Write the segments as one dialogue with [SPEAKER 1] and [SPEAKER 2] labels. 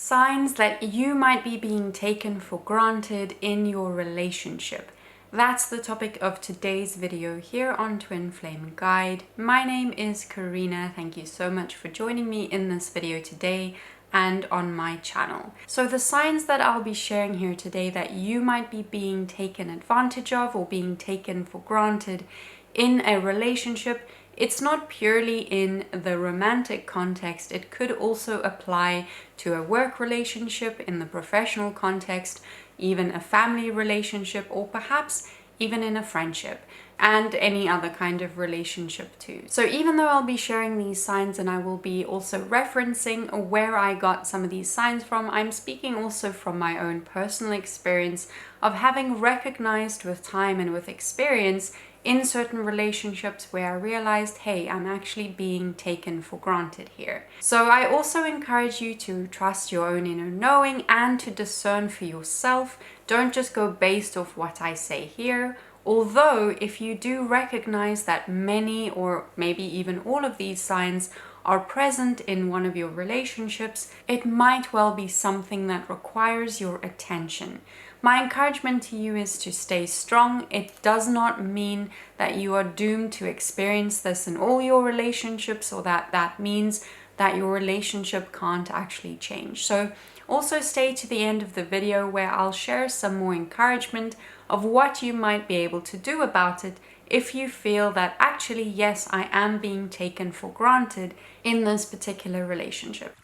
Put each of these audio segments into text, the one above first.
[SPEAKER 1] Signs that you might be being taken for granted in your relationship. That's the topic of today's video here on Twin Flame Guide. My name is Karina. Thank you so much for joining me in this video today and on my channel. So the signs that I'll be sharing here today that you might be being taken advantage of or being taken for granted in a relationship, it's not purely in the romantic context. It could also apply to a work relationship, in the professional context, even a family relationship, or perhaps even in a friendship, and any other kind of relationship too. So even though I'll be sharing these signs and I will be also referencing where I got some of these signs from, I'm speaking also from my own personal experience of having recognized with time and with experience in certain relationships where I realized, hey, I'm actually being taken for granted here. So I also encourage you to trust your own inner knowing and to discern for yourself. Don't just go based off what I say here. Although if you do recognize that many or maybe even all of these signs are present in one of your relationships, it might well be something that requires your attention. My encouragement to you is to stay strong. It does not mean that you are doomed to experience this in all your relationships, or that means that your relationship can't actually change. So also stay to the end of the video where I'll share some more encouragement of what you might be able to do about it if you feel that actually, yes, I am being taken for granted in this particular relationship.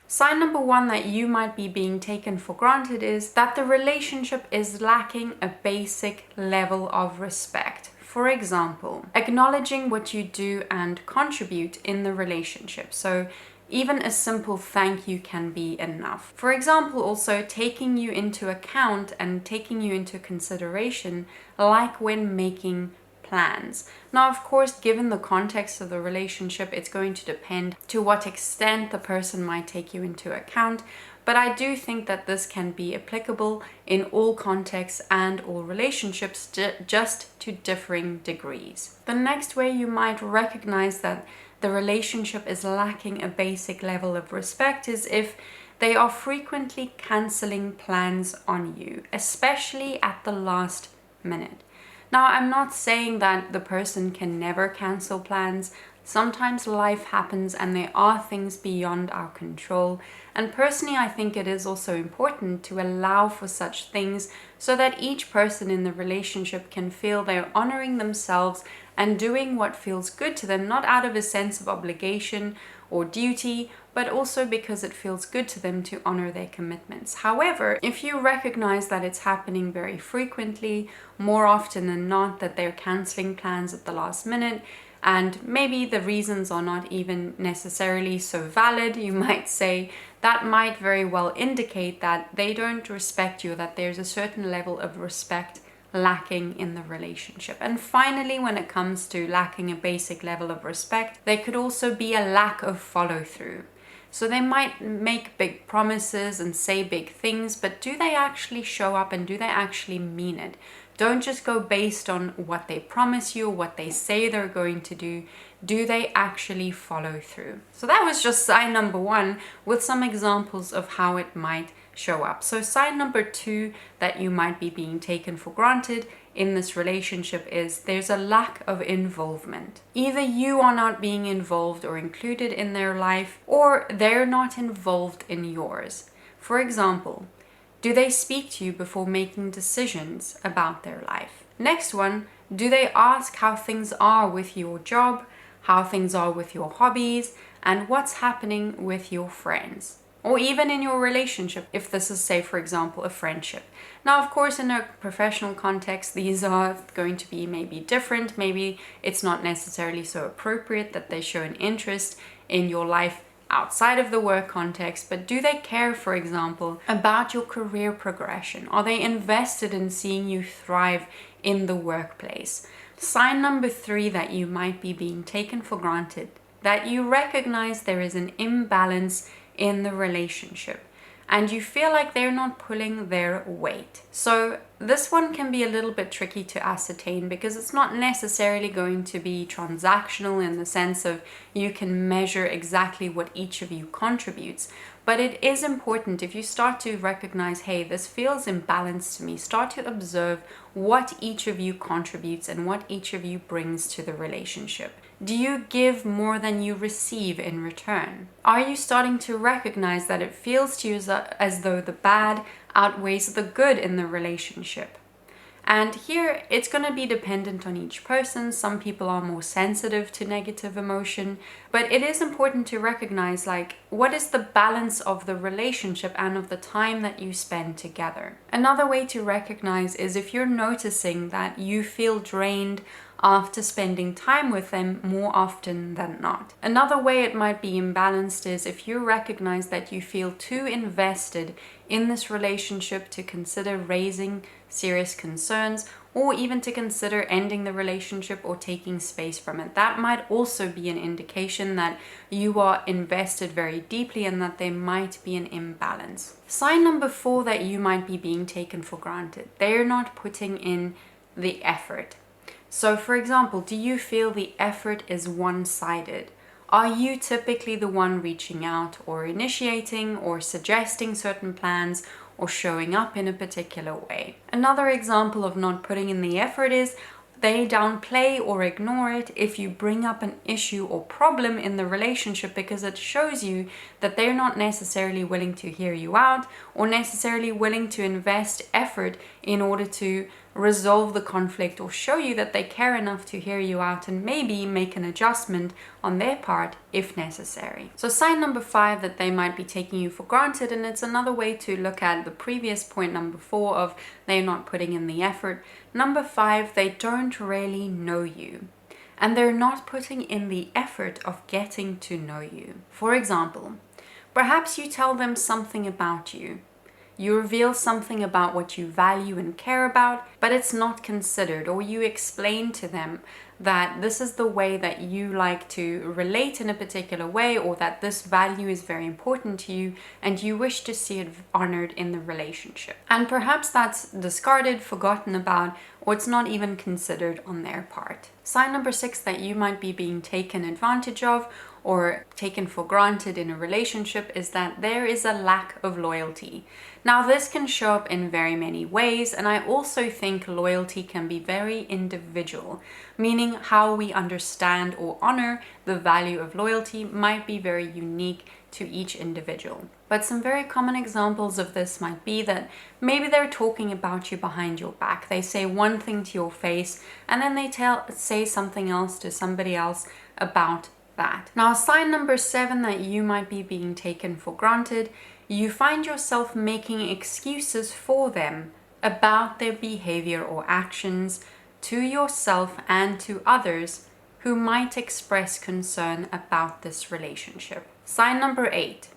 [SPEAKER 1] Sign number one that you might be being taken for granted is that the relationship is lacking a basic level of respect. For example, acknowledging what you do and contribute in the relationship. So even a simple thank you can be enough. For example, also taking you into account and taking you into consideration, like when making plans. Now, of course, given the context of the relationship, it's going to depend to what extent the person might take you into account. But I do think that this can be applicable in all contexts and all relationships, just to differing degrees. The next way you might recognize that the relationship is lacking a basic level of respect is if they are frequently canceling plans on you, especially at the last minute. Now, I'm not saying that the person can never cancel plans. Sometimes life happens and there are things beyond our control. And personally, I think it is also important to allow for such things so that each person in the relationship can feel they're honoring themselves and doing what feels good to them, not out of a sense of obligation or duty, but also because it feels good to them to honor their commitments. However, if you recognize that it's happening very frequently, more often than not, that they're canceling plans at the last minute, and maybe the reasons are not even necessarily so valid, you might say, that might very well indicate that they don't respect you, that there's a certain level of respect lacking in the relationship. And finally, when it comes to lacking a basic level of respect, there could also be a lack of follow-through. So they might make big promises and say big things, but do they actually show up and do they actually mean it? Don't just go based on what they promise you, what they say they're going to do. Do they actually follow through? So that was just sign number one with some examples of how it might show up. So sign number two that you might be being taken for granted in this relationship is there's a lack of involvement. Either you are not being involved or included in their life, or they're not involved in yours. For example, do they speak to you before making decisions about their life? Next one, do they ask how things are with your job, how things are with your hobbies, and what's happening with your friends? Or even in your relationship, if this is, say, for example, a friendship. Now, of course, in a professional context, these are going to be maybe different. Maybe it's not necessarily so appropriate that they show an interest in your life outside of the work context, but do they care, for example, about your career progression? Are they invested in seeing you thrive in the workplace? Sign number three that you might be being taken for granted, that you recognize there is an imbalance in the relationship. and you feel like they're not pulling their weight. So this one can be a little bit tricky to ascertain because it's not necessarily going to be transactional in the sense of you can measure exactly what each of you contributes. But it is important if you start to recognize, hey, this feels imbalanced to me, start to observe what each of you contributes and what each of you brings to the relationship. Do you give more than you receive in return? Are you starting to recognize that it feels to you as though the bad outweighs the good in the relationship? And here it's going to be dependent on each person. Some people are more sensitive to negative emotion, but it is important to recognize, like, what is the balance of the relationship and of the time that you spend together. Another way to recognize is if you're noticing that you feel drained after spending time with them more often than not. Another way it might be imbalanced is if you recognize that you feel too invested in this relationship to consider raising serious concerns, or even to consider ending the relationship or taking space from it. That might also be an indication that you are invested very deeply and that there might be an imbalance. Sign number 4 that you might be being taken for granted. They're not putting in the effort. So for example, do you feel the effort is one-sided? Are you typically the one reaching out or initiating or suggesting certain plans or showing up in a particular way? Another example of not putting in the effort is they downplay or ignore it if you bring up an issue or problem in the relationship, because it shows you that they're not necessarily willing to hear you out or necessarily willing to invest effort in order to resolve the conflict or show you that they care enough to hear you out and maybe make an adjustment on their part if necessary. So sign number 5 that they might be taking you for granted, and it's another way to look at the previous point number 4 of they're not putting in the effort. Number 5, they don't really know you, and they're not putting in the effort of getting to know you. For example, perhaps you tell them something about you. You reveal something about what you value and care about, but it's not considered, or you explain to them that this is the way that you like to relate in a particular way, or that this value is very important to you and you wish to see it honored in the relationship. And perhaps that's discarded, forgotten about, or it's not even considered on their part. Sign number 6 that you might be being taken advantage of or taken for granted in a relationship is that there is a lack of loyalty. Now, this can show up in very many ways, and I also think loyalty can be very individual, meaning how we understand or honor the value of loyalty might be very unique to each individual. But some very common examples of this might be that maybe they're talking about you behind your back. They say one thing to your face and then they say something else to somebody else about that. Now, sign number 7 that you might be being taken for granted, you find yourself making excuses for them about their behavior or actions to yourself and to others who might express concern about this relationship. Sign number 8,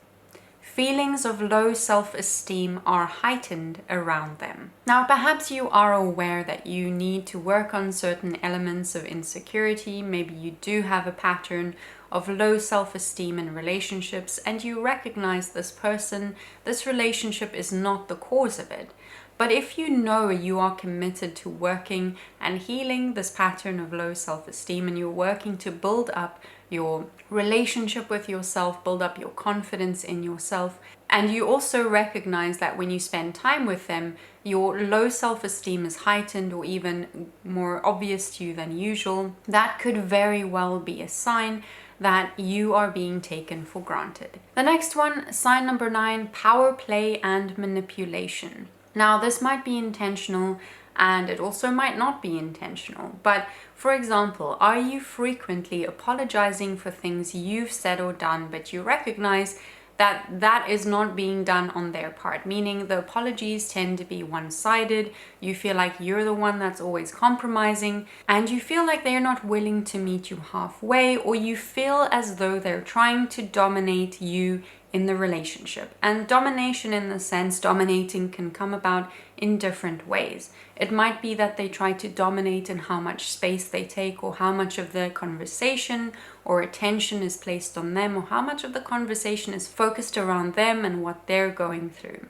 [SPEAKER 1] feelings of low self-esteem are heightened around them. Now, perhaps you are aware that you need to work on certain elements of insecurity. Maybe you do have a pattern of low self-esteem in relationships, and you recognize this relationship is not the cause of it. But if you know you are committed to working and healing this pattern of low self-esteem, and you're working to build up your relationship with yourself, build up your confidence in yourself, and you also recognize that when you spend time with them, your low self-esteem is heightened or even more obvious to you than usual, that could very well be a sign that you are being taken for granted. The next one, sign number 9, power play and manipulation. Now, this might be intentional and it also might not be intentional. But for example, are you frequently apologizing for things you've said or done, but you recognize that that is not being done on their part, meaning the apologies tend to be one-sided. You feel like you're the one that's always compromising, and you feel like they're not willing to meet you halfway, or you feel as though they're trying to dominate you in the relationship. And domination, in the sense, dominating can come about in different ways. It might be that they try to dominate in how much space they take, or how much of the conversation or attention is placed on them, or how much of the conversation is focused around them and what they're going through.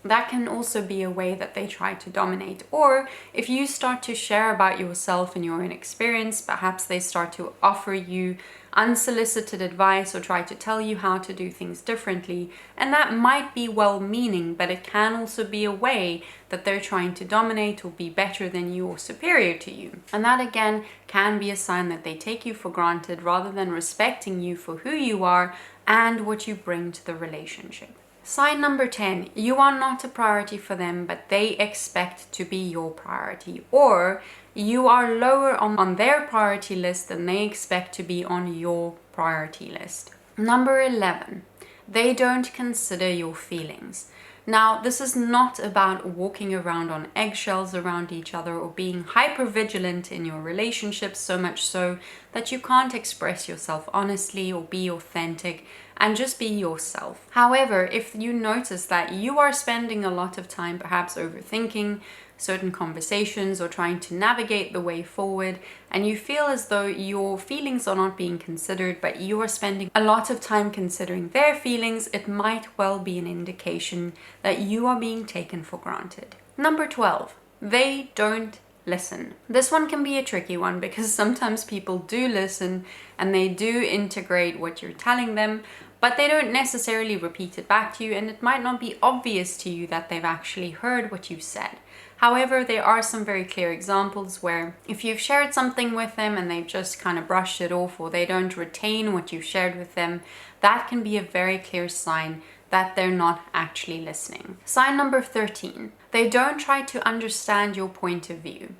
[SPEAKER 1] That can also be a way that they try to dominate. Or if you start to share about yourself and your own experience, perhaps they start to offer you unsolicited advice or try to tell you how to do things differently. And that might be well-meaning, but it can also be a way that they're trying to dominate or be better than you or superior to you. And that again can be a sign that they take you for granted rather than respecting you for who you are and what you bring to the relationship. Sign number 10, you are not a priority for them, but they expect to be your priority. Or you are lower on their priority list than they expect to be on your priority list. Number 11, they don't consider your feelings. Now, this is not about walking around on eggshells around each other or being hyper vigilant in your relationships, so much so that you can't express yourself honestly or be authentic and just be yourself. However, if you notice that you are spending a lot of time perhaps overthinking certain conversations or trying to navigate the way forward, and you feel as though your feelings are not being considered, but you are spending a lot of time considering their feelings, it might well be an indication that you are being taken for granted. Number 12, they don't listen. This one can be a tricky one because sometimes people do listen and they do integrate what you're telling them, but they don't necessarily repeat it back to you, and it might not be obvious to you that they've actually heard what you said. However, there are some very clear examples where if you've shared something with them and they've just kind of brushed it off, or they don't retain what you've shared with them, that can be a very clear sign that they're not actually listening. Sign number 13, they don't try to understand your point of view.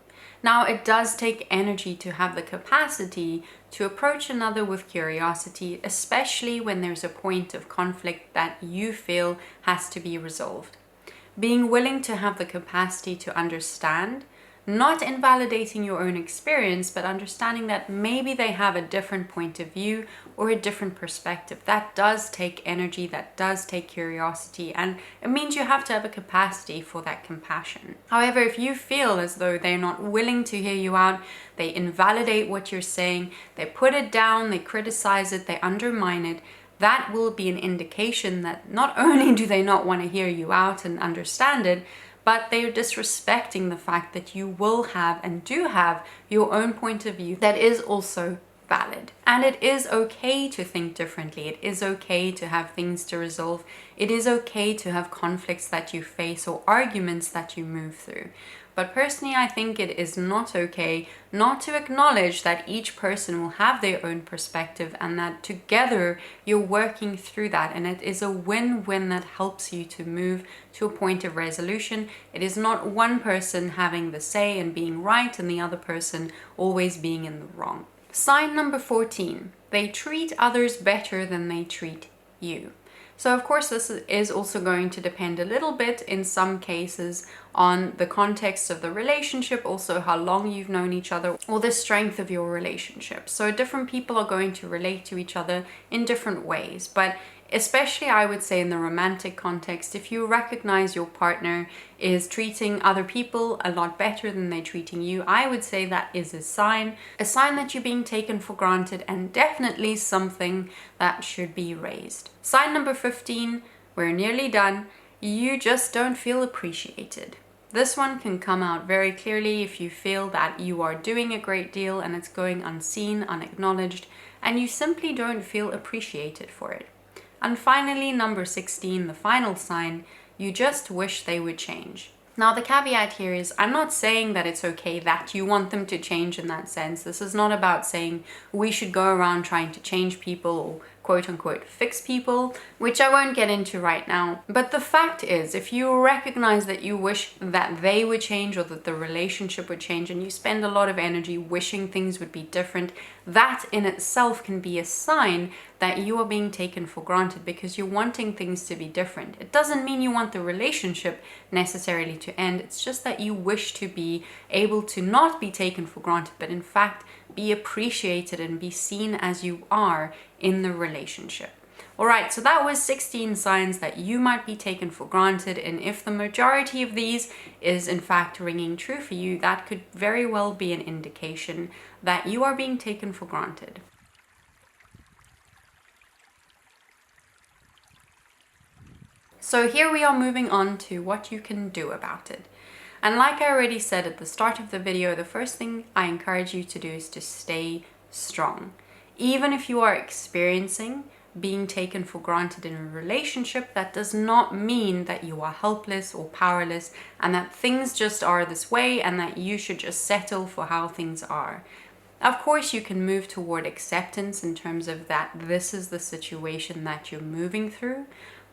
[SPEAKER 1] Now, it does take energy to have the capacity to approach another with curiosity, especially when there's a point of conflict that you feel has to be resolved. Being willing to have the capacity to understand, not invalidating your own experience, but understanding that maybe they have a different point of view or a different perspective. That does take energy, that does take curiosity, and it means you have to have a capacity for that compassion. However, if you feel as though they're not willing to hear you out, they invalidate what you're saying, they put it down, they criticize it, they undermine it, that will be an indication that not only do they not want to hear you out and understand it, but they are disrespecting the fact that you will have and do have your own point of view that is also valid. And it is okay to think differently. It is okay to have things to resolve. It is okay to have conflicts that you face or arguments that you move through. But personally, I think it is not okay not to acknowledge that each person will have their own perspective and that together you're working through that, and it is a win-win that helps you to move to a point of resolution. It is not one person having the say and being right and the other person always being in the wrong. Sign number 14, they treat others better than they treat you. So of course, this is also going to depend a little bit in some cases on the context of the relationship, also how long you've known each other, or the strength of your relationship. So different people are going to relate to each other in different ways, but especially I would say in the romantic context, if you recognize your partner is treating other people a lot better than they're treating you, I would say that is a sign that you're being taken for granted, and definitely something that should be raised. Sign number 15, we're nearly done. You just don't feel appreciated. This one can come out very clearly if you feel that you are doing a great deal and it's going unseen, unacknowledged, and you simply don't feel appreciated for it. And finally, number 16, the final sign, you just wish they would change. Now, the caveat here is I'm not saying that it's okay that you want them to change in that sense. This is not about saying we should go around trying to change people or quote unquote fix people, which I won't get into right now. But the fact is, if you recognize that you wish that they would change or that the relationship would change, and you spend a lot of energy wishing things would be different, that in itself can be a sign that you are being taken for granted because you're wanting things to be different. It doesn't mean you want the relationship necessarily to end. It's just that you wish to be able to not be taken for granted, but in fact be appreciated and be seen as you are in the relationship. Alright, so that was 16 signs that you might be taken for granted, and if the majority of these is in fact ringing true for you, that could very well be an indication that you are being taken for granted. So here we are moving on to what you can do about it. And like I already said at the start of the video, the first thing I encourage you to do is to stay strong. Even if you are experiencing being taken for granted in a relationship, that does not mean that you are helpless or powerless and that things just are this way and that you should just settle for how things are. Of course, you can move toward acceptance in terms of that this is the situation that you're moving through,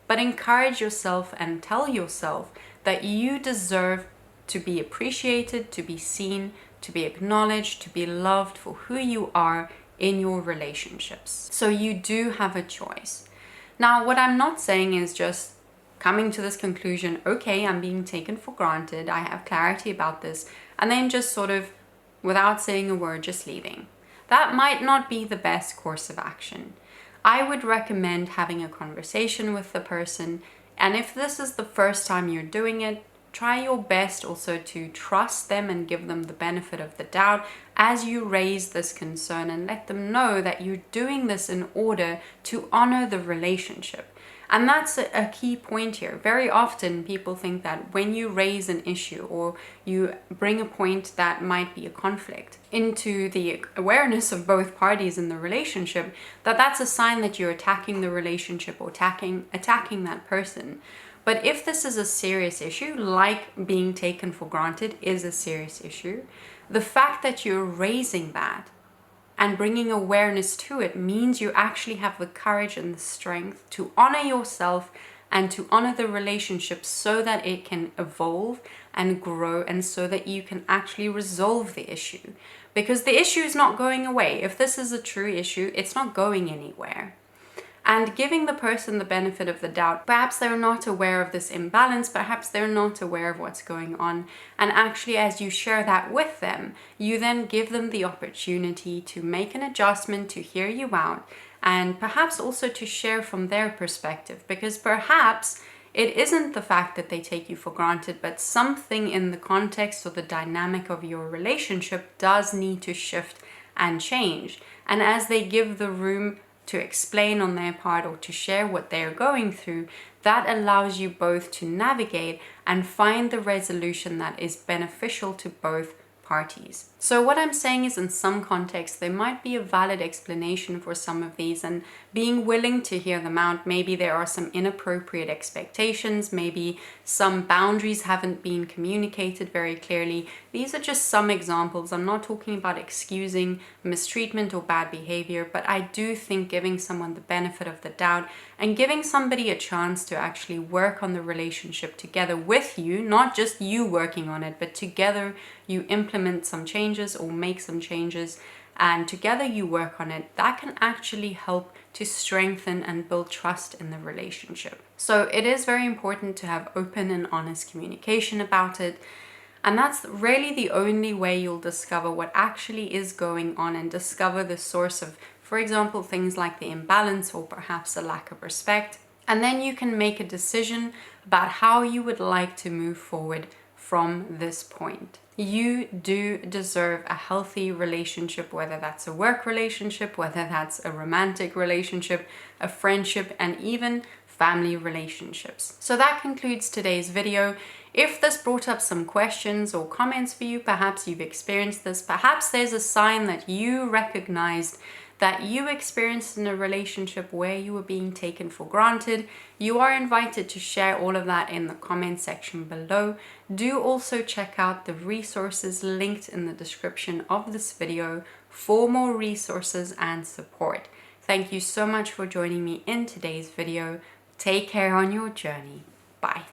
[SPEAKER 1] but encourage yourself and tell yourself that you deserve to be appreciated, to be seen, to be acknowledged, to be loved for who you are in your relationships. So you do have a choice. Now, what I'm not saying is just coming to this conclusion, okay, I'm being taken for granted, I have clarity about this, and then just sort of, without saying a word, just leaving. That might not be the best course of action. I would recommend having a conversation with the person, and if this is the first time you're doing it, try your best also to trust them and give them the benefit of the doubt as you raise this concern, and let them know that you're doing this in order to honor the relationship. And that's a key point here. Very often people think that when you raise an issue or you bring a point that might be a conflict into the awareness of both parties in the relationship, that that's a sign that you're attacking the relationship or attacking that person. But if this is a serious issue, like being taken for granted is a serious issue, the fact that you're raising that and bringing awareness to it means you actually have the courage and the strength to honor yourself and to honor the relationship so that it can evolve and grow, and so that you can actually resolve the issue. Because the issue is not going away. If this is a true issue, it's not going anywhere. And giving the person the benefit of the doubt, perhaps they're not aware of this imbalance, perhaps they're not aware of what's going on. And actually, as you share that with them, you then give them the opportunity to make an adjustment, to hear you out, and perhaps also to share from their perspective. Because perhaps it isn't the fact that they take you for granted, but something in the context or the dynamic of your relationship does need to shift and change. And as they give the room to explain on their part or to share what they're going through, that allows you both to navigate and find the resolution that is beneficial to both parties. So what I'm saying is, in some contexts, there might be a valid explanation for some of these, and being willing to hear them out. Maybe there are some inappropriate expectations, maybe some boundaries haven't been communicated very clearly. These are just some examples. I'm not talking about excusing mistreatment or bad behavior, but I do think giving someone the benefit of the doubt and giving somebody a chance to actually work on the relationship together with you, not just you working on it, but together you implement some changes or make some changes, and together you work on it, that can actually help to strengthen and build trust in the relationship. So it is very important to have open and honest communication about it. And that's really the only way you'll discover what actually is going on and discover the source of, for example, things like the imbalance or perhaps a lack of respect. And then you can make a decision about how you would like to move forward from this point. You do deserve a healthy relationship, whether that's a work relationship, whether that's a romantic relationship, a friendship, and even family relationships. So that concludes today's video. If this brought up some questions or comments for you, perhaps you've experienced this, perhaps there's a sign that you recognized that you experienced in a relationship where you were being taken for granted, you are invited to share all of that in the comment section below. Do also check out the resources linked in the description of this video for more resources and support. Thank you so much for joining me in today's video. Take care on your journey. Bye.